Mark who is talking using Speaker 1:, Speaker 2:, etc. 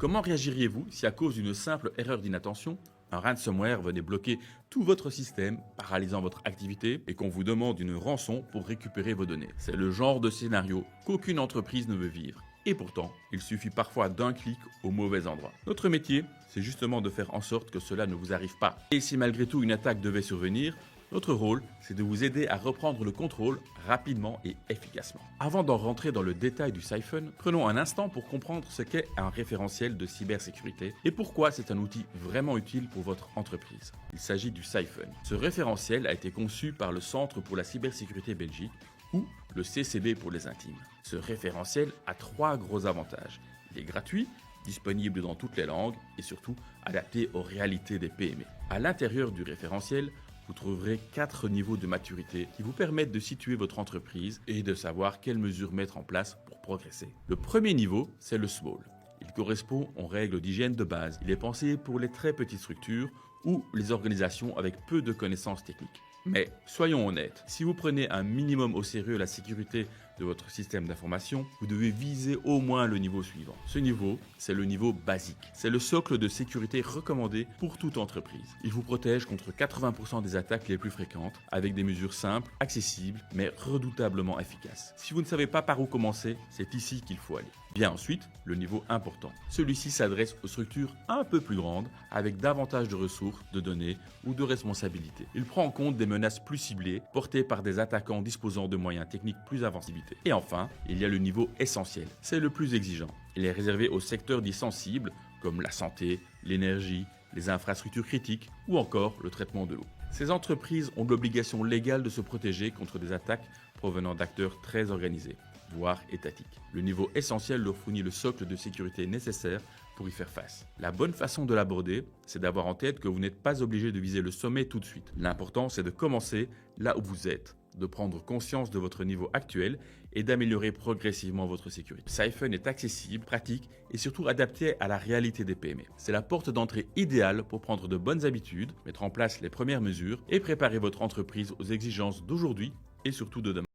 Speaker 1: Comment réagiriez-vous si à cause d'une simple erreur d'inattention, un ransomware venait bloquer tout votre système, paralysant votre activité et qu'on vous demande une rançon pour récupérer vos données? C'est le genre de scénario qu'aucune entreprise ne veut vivre. Et pourtant, il suffit parfois d'un clic au mauvais endroit. Notre métier, c'est justement de faire en sorte que cela ne vous arrive pas. Et si malgré tout une attaque devait survenir, notre rôle, c'est de vous aider à reprendre le contrôle rapidement et efficacement. Avant d'en rentrer dans le détail du Siphon, prenons un instant pour comprendre ce qu'est un référentiel de cybersécurité et pourquoi c'est un outil vraiment utile pour votre entreprise. Il s'agit du Siphon. Ce référentiel a été conçu par le Centre pour la cybersécurité Belgique, ou le CCB pour les intimes. Ce référentiel a 3 gros avantages. Il est gratuit, disponible dans toutes les langues et surtout adapté aux réalités des PME. À l'intérieur du référentiel, vous trouverez 4 niveaux de maturité qui vous permettent de situer votre entreprise et de savoir quelles mesures mettre en place pour progresser. Le premier niveau, c'est le Small. Il correspond aux règles d'hygiène de base. Il est pensé pour les très petites structures ou les organisations avec peu de connaissances techniques. Mais soyons honnêtes, si vous prenez un minimum au sérieux la sécurité de votre système d'information, vous devez viser au moins le niveau suivant. Ce niveau, c'est le niveau basique. C'est le socle de sécurité recommandé pour toute entreprise. Il vous protège contre 80% des attaques les plus fréquentes avec des mesures simples, accessibles, mais redoutablement efficaces. Si vous ne savez pas par où commencer, c'est ici qu'il faut aller. Bien ensuite, le niveau important. Celui-ci s'adresse aux structures un peu plus grandes avec davantage de ressources, de données ou de responsabilités. Il prend en compte des menaces plus ciblées portées par des attaquants disposant de moyens techniques plus avancés. Et enfin, il y a le niveau essentiel. C'est le plus exigeant. Il est réservé aux secteurs dits sensibles comme la santé, l'énergie, les infrastructures critiques ou encore le traitement de l'eau. Ces entreprises ont l'obligation légale de se protéger contre des attaques provenant d'acteurs très organisés, voire étatiques. Le niveau essentiel leur fournit le socle de sécurité nécessaire pour y faire face. La bonne façon de l'aborder, c'est d'avoir en tête que vous n'êtes pas obligé de viser le sommet tout de suite. L'important, c'est de commencer là où vous êtes, de prendre conscience de votre niveau actuel et d'améliorer progressivement votre sécurité. Siphon est accessible, pratique et surtout adapté à la réalité des PME. C'est la porte d'entrée idéale pour prendre de bonnes habitudes, mettre en place les premières mesures et préparer votre entreprise aux exigences d'aujourd'hui et surtout de demain.